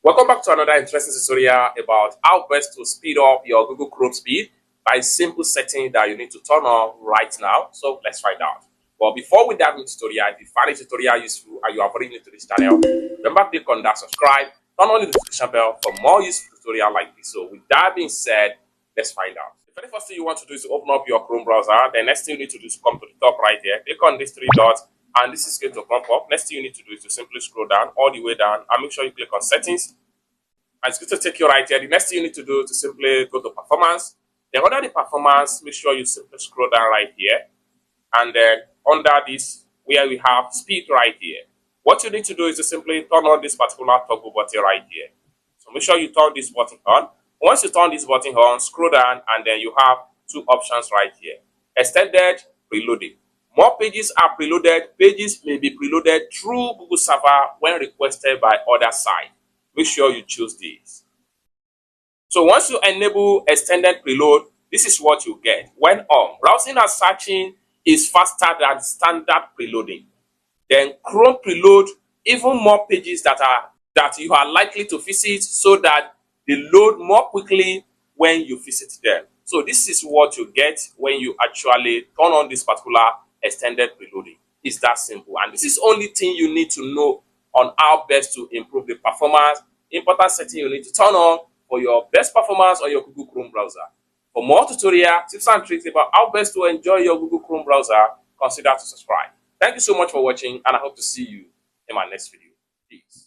Welcome back to another interesting tutorial about how best to speed up your Google Chrome speed by a simple setting that you need to turn on right now. So let's find out. But before we dive into the tutorial, if you find the tutorial useful and you are very new to this channel, remember to click on that subscribe, turn on the notification bell for more useful tutorial like this. So with that being said, let's find out. The very first thing you want to do is to open up your Chrome browser. The next thing you need to do is come to the top right here, click on these three dots, and this is going to pop up. Next thing you need to do is to simply scroll down all the way down and make sure you click on settings. And it's going to take you right here. The next thing you need to do is to simply go to performance. Then under the performance, make sure you simply scroll down right here. And then under this, where we have speed right here. What you need to do is to simply turn on this particular toggle button right here. So make sure you turn this button on. Once you turn this button on, scroll down and then you have two options right here. Extended, preloaded. More pages are preloaded. Pages may be preloaded through Google Server when requested by other sites. Make sure you choose this. So once you enable extended preload, this is what you get. When on, browsing and searching is faster than standard preloading. Then Chrome preload even more pages that you are likely to visit so that they load more quickly when you visit them. So this is what you get when you actually turn on this particular extended preloading. It's that simple. And this is only thing you need to know on how best to improve the performance. Important setting you need to turn on for your best performance on your Google Chrome browser. For more tutorial tips and tricks about how best to enjoy your Google Chrome browser, consider to subscribe. Thank you so much for watching, and I hope to see you in my next video. Peace.